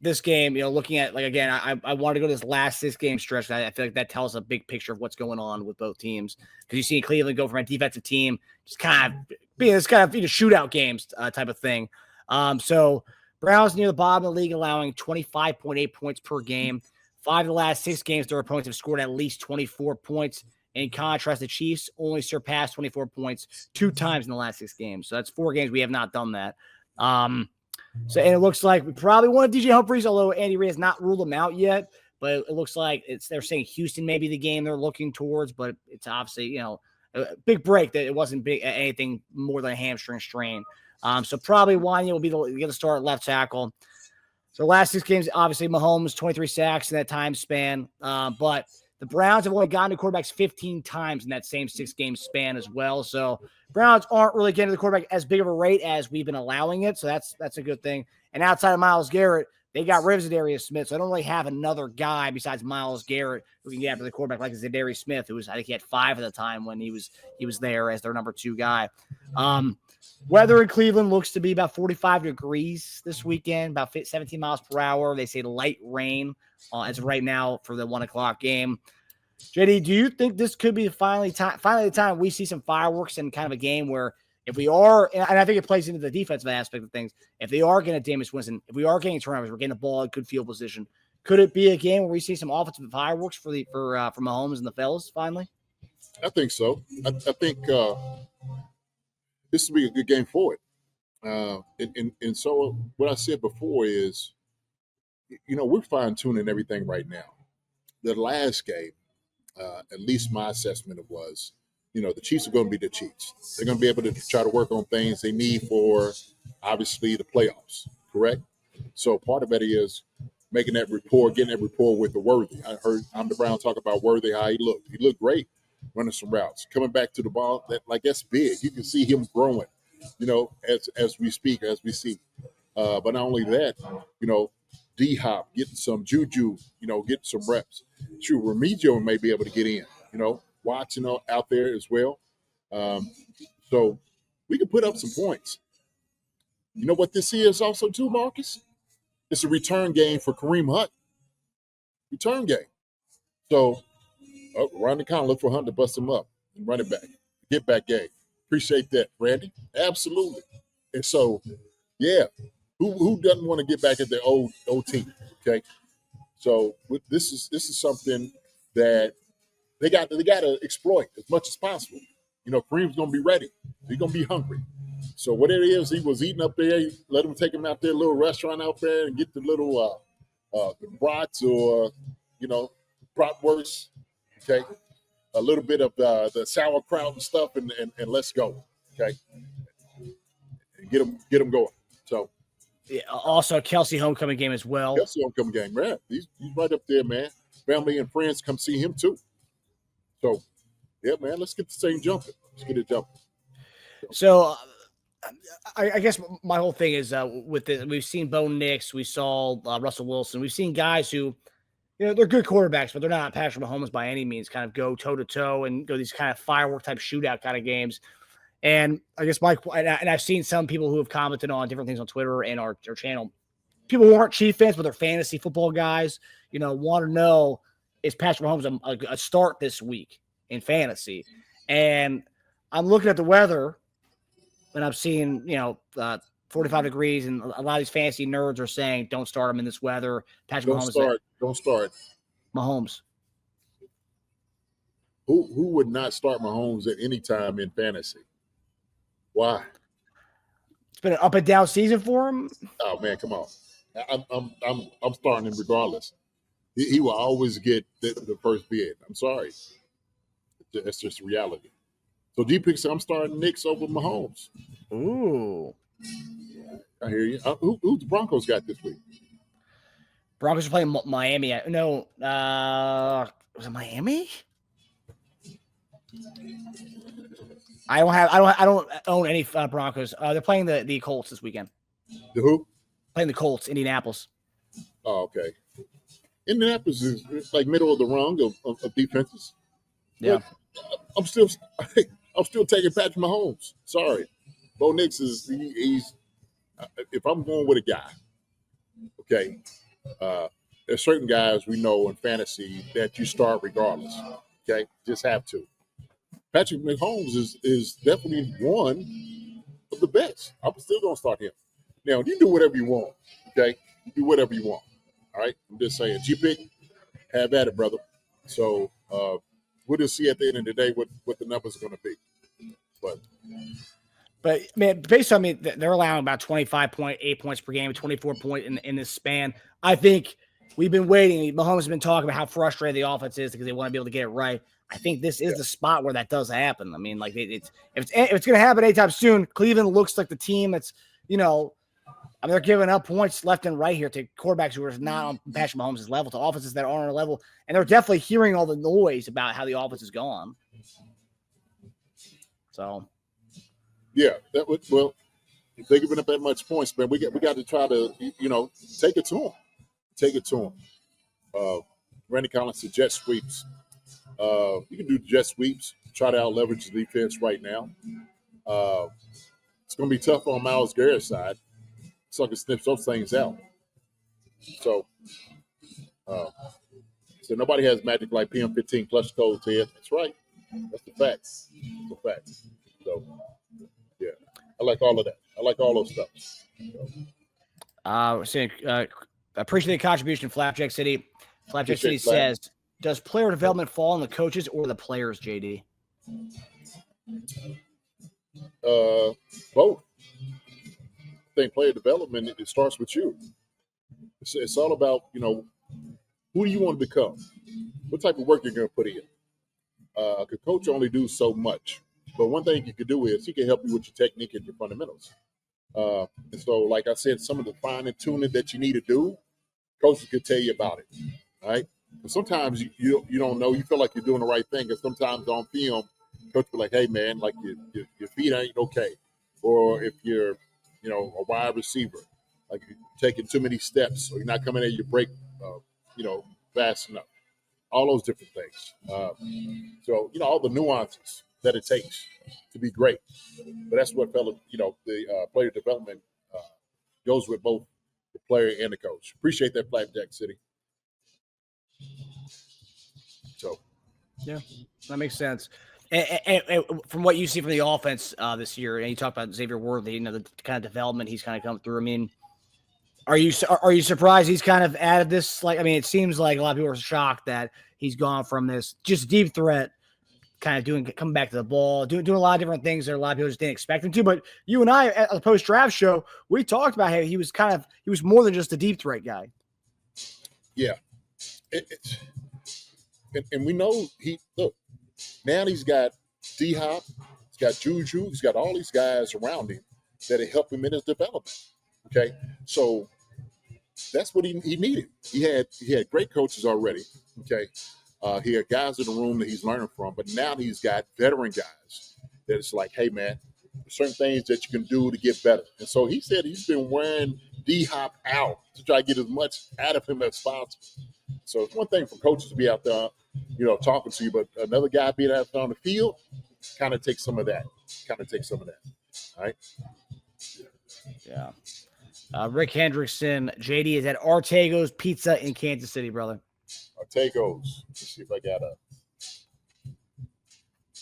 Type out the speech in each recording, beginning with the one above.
this game, looking at, like, again, I want to go to this last 6-game stretch. I feel like that tells a big picture of what's going on with both teams, because you see Cleveland go from a defensive team, just kind of being this kind of shootout games type of thing. So Browns near the bottom of the league, allowing 25.8 points per game. 5 of the last 6 games, their opponents have scored at least 24 points. In contrast, the Chiefs only surpassed 24 points 2 times in the last 6 games. So that's 4 games we have not done that. So, and it looks like we probably wanted DJ Humphries, although Andy Reid has not ruled him out yet. But it looks like they're saying Houston may be the game they're looking towards, but it's obviously, a big break that it wasn't big anything more than a hamstring strain. So probably Wanya will be the start at left tackle. So last 6 games, obviously Mahomes, 23 sacks in that time span. But the Browns have only gotten to quarterbacks 15 times in that same 6-game span as well. So Browns aren't really getting to the quarterback as big of a rate as we've been allowing it. So that's a good thing. And outside of Myles Garrett, they got rid of Zadarius Smith. So I don't really have another guy besides Myles Garrett who can get after the quarterback like Zadarius Smith, I think he had 5 at the time when he was there as their number 2 guy. Weather in Cleveland looks to be about 45 degrees this weekend, about 17 miles per hour. They say light rain as of right now for the 1:00 game. JD, do you think this could be finally the time we see some fireworks in kind of a game where, if we are, and I think it plays into the defensive aspect of things, if they are getting Jameis Winston, if we are getting turnovers, we're getting the ball in good field position, could it be a game where we see some offensive fireworks for Mahomes and the fellas finally? I think so. I think this will be a good game for it. And so what I said before is, we're fine-tuning everything right now. The last game, at least my assessment was, the Chiefs are going to be the Chiefs. They're going to be able to try to work on things they need for, obviously, the playoffs, correct? So part of it is making that rapport, getting that rapport with the Worthy. I heard Amanda Brown talk about Worthy, how he looked. He looked great running some routes. Coming back to the ball, that's big. You can see him growing, as we speak, as we see. But not only that, D-Hop getting some juju, getting some reps. True, Remigio may be able to get in, Watts, out there as well. So we can put up some points. You know what this is also too, Marcus? It's a return game for Kareem Hunt. Return game. So around the corner, look for Hunt to bust him up and run it back. Get back game. Appreciate that, Randy. Absolutely. And so, yeah, who doesn't want to get back at their old team? Okay. So this is something that they got to exploit as much as possible. Kareem's gonna be ready. He's gonna be hungry. So whatever it is, he was eating up there. Let him take him out there, a little restaurant out there, and get the little the brats or bratwurst. Okay, a little bit of the sauerkraut and stuff, and let's go. Okay, and get them going. So. Yeah, also, Kelsey homecoming game as well. Kelsey homecoming game, man. He's right up there, man. Family and friends come see him too. So, yeah, man, let's get the thing jumping. Let's get it jumping. So, I guess my whole thing is with this, we've seen Bo Nix, we saw Russell Wilson, we've seen guys who, they're good quarterbacks, but they're not Patrick Mahomes by any means, kind of go toe-to-toe and go these kind of firework type shootout kind of games. And I guess and I've seen some people who have commented on different things on Twitter and our channel. People who aren't Chief fans, but they're fantasy football guys, want to know, is Patrick Mahomes a start this week in fantasy? And I'm looking at the weather, and I'm seeing, 45 degrees, and a lot of these fantasy nerds are saying, don't start him in this weather. Patrick Mahomes. Don't start. Mahomes. Who would not start Mahomes at any time in fantasy? Why? It's been an up and down season for him. Oh man, come on! I'm starting him regardless. He will always get the first bid. I'm sorry, that's just reality. So D picks. I'm starting Knicks over Mahomes. Ooh, I hear you. Who the Broncos got this week? Broncos are playing Miami. No, was it Miami? I don't own any Broncos. They're playing the Colts this weekend. The who? Playing the Colts, Indianapolis. Oh, okay. Indianapolis is like middle of the rung of defenses. Yeah. But I'm still taking Patrick Mahomes. Sorry. Bo Nix he's if I'm going with a guy, okay, There's certain guys we know in fantasy that you start regardless. Okay, just have to. Patrick Mahomes is definitely one of the best. I'm still gonna start him. Now you do whatever you want. Okay, do whatever you want. All right, I'm just saying. G pick, have at it, brother. So we'll just see at the end of the day what the numbers are gonna be. But man, based on they're allowing about 25.8 points per game, 24 point in this span. I think we've been waiting. Mahomes has been talking about how frustrated the offense is because they want to be able to get it right. I think this is the spot where that does happen. I mean, like if it's going to happen anytime soon, Cleveland looks like the team that's, they're giving up points left and right here to quarterbacks who are not on Patrick Mahomes' level, to offenses that aren't on a level, and they're definitely hearing all the noise about how the offense is gone. So. Yeah, well, if they're giving up that much points, man, we got to try to, take it to them. Take it to them. Randy Collins said jet sweeps. You can do jet sweeps. Try to out-leverage the defense right now. It's going to be tough on Myles Garrett's side. So I can sniff those things out. So nobody has magic like PM15 clutch code, Ted. That's right. That's the facts. That's the facts. So, yeah, I like all of that. I like all those stuff. Appreciate the contribution, Flapjack City. Flapjack City says, does player development fall on the coaches or the players, JD? Both. I think player development, it starts with you. It's all about, who do you want to become? What type of work you're going to put in? Could coach only do so much? But one thing you could do is he can help you with your technique and your fundamentals. And so, like I said, some of the fine tuning that you need to do, coaches could tell you about it, right? But sometimes you don't know. You feel like you're doing the right thing, and sometimes on film, coach will be like, "Hey, man, like your feet ain't okay," or if you're, a wide receiver, like you're taking too many steps, or you're not coming at your break, fast enough. All those different things. So all the nuances that it takes to be great. But that's what the player development goes with both the player and the coach. Appreciate that, Flapjack City. So, yeah, that makes sense. And from what you see from the offense this year, and you talked about Xavier Worthy, the kind of development he's kind of come through. I mean, are you surprised he's kind of added this? It seems like a lot of people are shocked that he's gone from this just deep threat, kind of coming back to the ball, doing a lot of different things that a lot of people just didn't expect him to. But you and I, at the post-draft show, we talked about how he was more than just a deep threat guy. Yeah. And we know now he's got D-Hop, he's got Juju, he's got all these guys around him that help him in his development. Okay. So that's what he needed. He had great coaches already. Okay. He had guys in the room that he's learning from, but now he's got veteran guys that it's like, hey, man, there's certain things that you can do to get better. And so he said he's been wearing D-Hop out to try to get as much out of him as possible. So it's one thing for coaches to be out there, talking to you, but another guy being out there on the field kind of takes some of that. All right? Yeah. Rick Hendrickson, JD is at Artego's Pizza in Kansas City, brother. Artego's. Let's see if I got a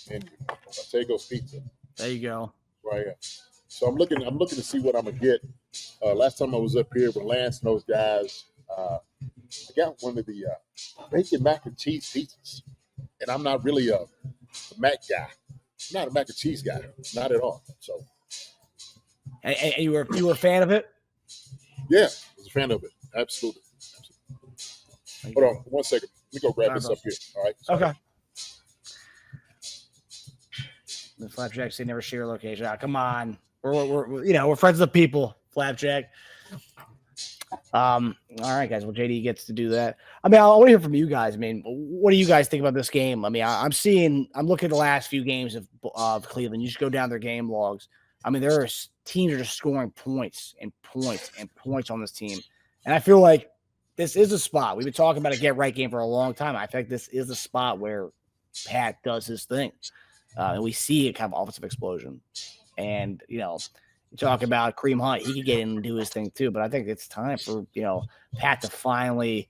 menu. Artego's Pizza. There you go. Right here. So I'm looking to see what I'm gonna get. Last time I was up here with Lance and those guys, I got one of the bacon mac and cheese pizzas, and I'm not really a mac guy. I'm not a mac and cheese guy, not at all. So, and you were a fan of it? Yeah, I was a fan of it. Absolutely. Hold on 1 second. Let me go grab this up here. All right. Sorry. Okay. The Flapjack say never share location. Come on, we're friends of the people. Flapjack. All right, guys. Well, JD gets to do that. I want to hear from you guys. What do you guys think about this game? I'm looking at the last few games of Cleveland. You just go down their game logs. Teams are just scoring points and points and points on this team, and I feel like this is a spot. We've been talking about a get-right game for a long time. I feel like this is a spot where Pat does his thing. And we see a kind of offensive explosion. And, You talk about Kareem Hunt, he could get in and do his thing too, but I think it's time for Pat to finally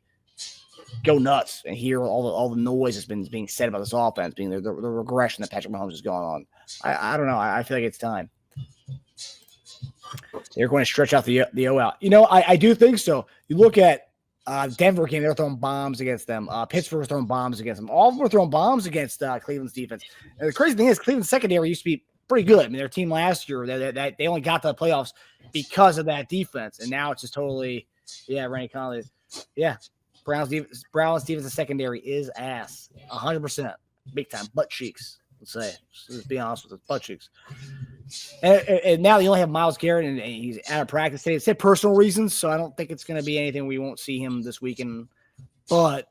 go nuts and hear all the noise that's been being said about this offense, being the regression that Patrick Mahomes is going on. I don't know. I feel like it's time. They're going to stretch out the O out. I do think so. You look at Denver game, they were throwing bombs against them. Pittsburgh was throwing bombs against them. All of them were throwing bombs against Cleveland's defense. And the crazy thing is, Cleveland's secondary used to be pretty good. I mean, their team last year, they only got to the playoffs because of that defense. And now it's just totally, Randy Conley. Yeah, Browns defensive secondary is ass. 100%. Big time. Butt cheeks, let's say. Let's be honest with it. Butt cheeks. And now you only have Myles Garrett, and he's out of practice today. It said personal reasons, so I don't think it's going to be anything we won't see him this weekend. But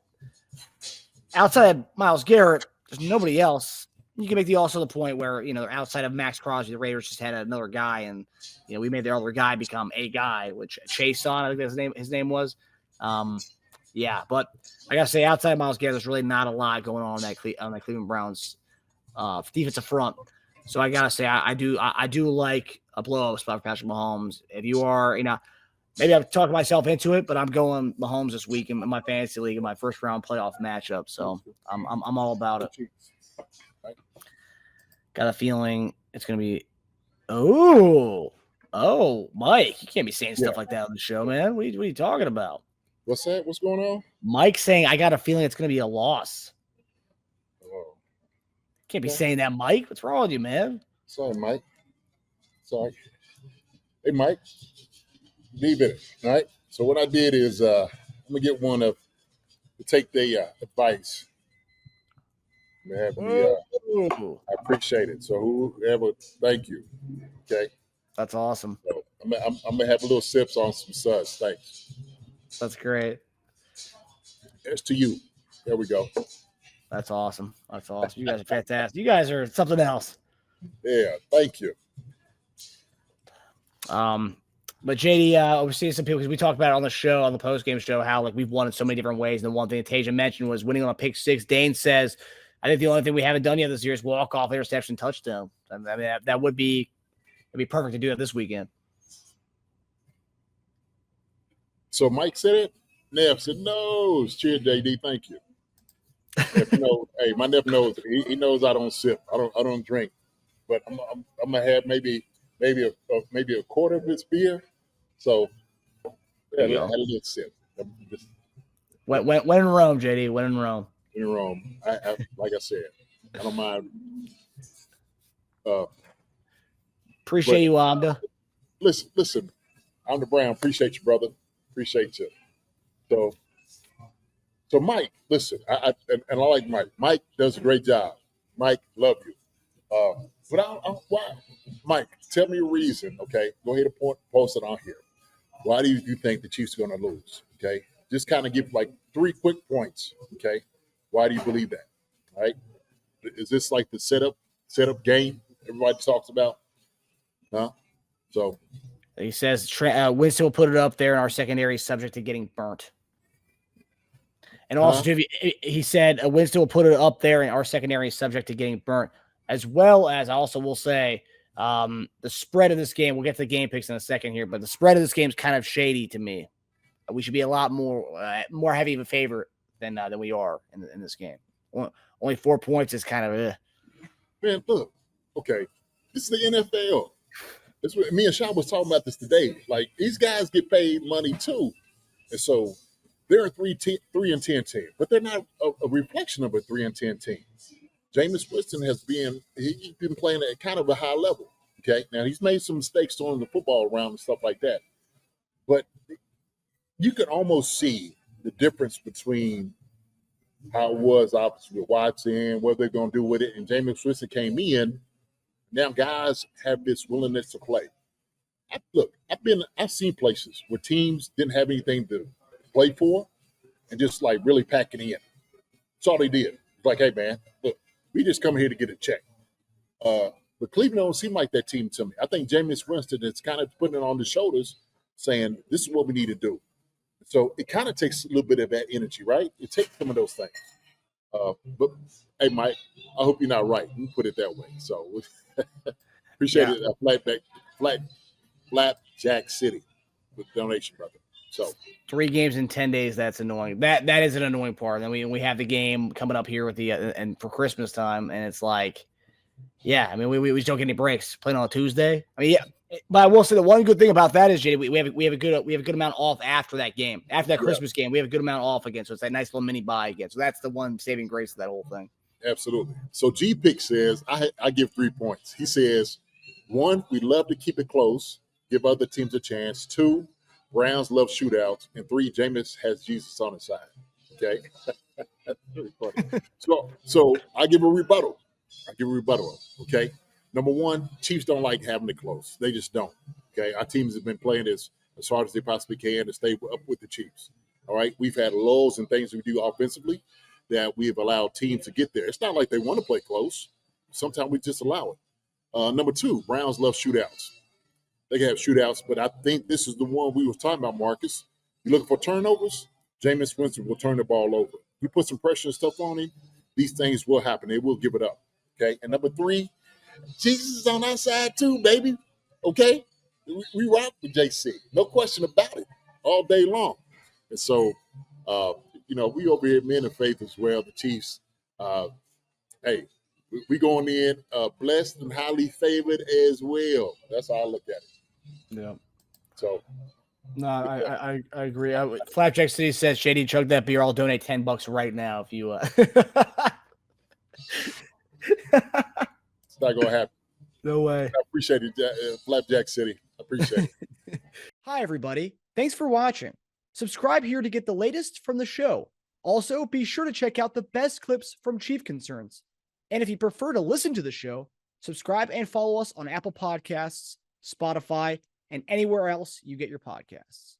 outside of Myles Garrett, there's nobody else. You can make also the point where, outside of Max Crosby, the Raiders just had another guy, and, we made their other guy become a guy, which Chase on, I think his name was. But I got to say, outside of Myles Garrett, there's really not a lot going on that Cleveland Browns defensive front. So I gotta say, I do like a blow-up spot for Patrick Mahomes. If you are, maybe I've talked myself into it, but I'm going Mahomes this week in my fantasy league in my first round playoff matchup. So I'm all about it. Got a feeling it's gonna be. Oh, Mike, you can't be saying stuff like that on the show, man. What are you talking about? What's that? What's going on? Mike saying I got a feeling it's gonna be a loss. Can't be saying that, Mike. What's wrong with you, man? Sorry, Mike. Sorry. Hey, Mike. Leave it. All right. So what I did is I'm gonna get one to take the advice. I appreciate it. So whoever, thank you. Okay. That's awesome. So I'm gonna have a little sips on some suds. Thanks. That's great. It's to you. There we go. That's awesome. You guys are fantastic. You guys are something else. Yeah, thank you. But JD, we're seeing some people because we talked about it on the show, on the post-game show, how we've won in so many different ways. And the one thing that Tasia mentioned was winning on a pick six. Dane says, I think the only thing we haven't done yet this year is walk-off interception touchdown. I mean, that would be perfect to do that this weekend. So Mike said it. Nev said no. Cheers, JD. Thank you. Hey, my nephew knows. He knows I don't sip. I don't drink. But I'm gonna have maybe a quarter of his beer. So yeah, I had a little sip. When in Rome, JD. When in Rome. In Rome. I like I said, I don't mind. Appreciate you, Amda. Listen, Amda Brown. Appreciate you, brother. Appreciate you. So Mike, listen, I like Mike. Mike does a great job. Mike, love you. But why, Mike? Tell me a reason. Okay, go ahead and post it on here. Why do you think the Chiefs are going to lose? Okay, just kind of give 3 quick points. Okay, why do you believe that? All right, is this like the setup game everybody talks about? Huh? So he says Winston will put it up there, and our secondary is subject to getting burnt. And also, too, he said Winston will put it up there, and our secondary is subject to getting burnt, as well as I also will say the spread of this game. We'll get to the game picks in a second here, but the spread of this game is kind of shady to me. We should be a lot more heavy of a favorite than we are in this game. Only 4 points is kind of Man, look, okay, this is the NFL. That's what me and Sean was talking about this today. These guys get paid money too, and so. They're a 3-10 team, but they're not a reflection of a 3-10 team. Jameis Winston he's been playing at kind of a high level. Okay, now he's made some mistakes throwing the football around and stuff like that, but you can almost see the difference between how it was obviously with Watson, what they're going to do with it, and Jameis Winston came in. Now guys have this willingness to play. I've seen places where teams didn't have anything to play for and just really packing in. That's all they did. It's hey man, look, we just come here to get a check. But Cleveland don't seem like that team to me. I think Jameis Winston is kind of putting it on the shoulders, saying this is what we need to do. So it kind of takes a little bit of that energy, right? It takes some of those things. But hey, Mike, I hope you're not right. You put it that way. So appreciate it. Flapjack City with donation, brother. So 3 games in 10 days. That's annoying. That is an annoying part. And then we have the game coming up here with the and for Christmas time, and it's like, yeah, I mean we just don't get any breaks playing on a Tuesday. I mean, yeah, but I will say the one good thing about that is, JD, we have a good amount off after that game, after that Christmas game. We have a good amount off again, so it's that nice little mini bye again. So that's the one saving grace of that whole thing. Absolutely. So G Pick says I give 3 points. He says, 1, we love to keep it close, give other teams a chance. 2, Browns love shootouts, and 3, Jameis has Jesus on his side. Okay, that's very funny. So I give a rebuttal. Okay, number 1, Chiefs don't like having it close. They just don't. Okay, our teams have been playing as hard as they possibly can to stay up with the Chiefs. All right, we've had lulls and things we do offensively that we have allowed teams to get there. It's not like they want to play close. Sometimes we just allow it. Number 2, Browns love shootouts. They can have shootouts, but I think this is the one we were talking about, Marcus. You're looking for turnovers? Jameis Winston will turn the ball over. You put some pressure and stuff on him, these things will happen. They will give it up. Okay. And number 3, Jesus is on our side too, baby. Okay. We rock with JC. No question about it. All day long. And so, we over here, men of faith as well, the Chiefs. Hey, we going in blessed and highly favored as well. That's how I look at it. Yeah. So. No, I agree. Flapjack City says, Shady, chug that beer. I'll donate $10 right now if you. It's not gonna happen. No way. I appreciate it, Flapjack City. I appreciate it. Hi, everybody. Thanks for watching. Subscribe here to get the latest from the show. Also, be sure to check out the best clips from Chief Concerns. And if you prefer to listen to the show, subscribe and follow us on Apple Podcasts, Spotify, and anywhere else you get your podcasts.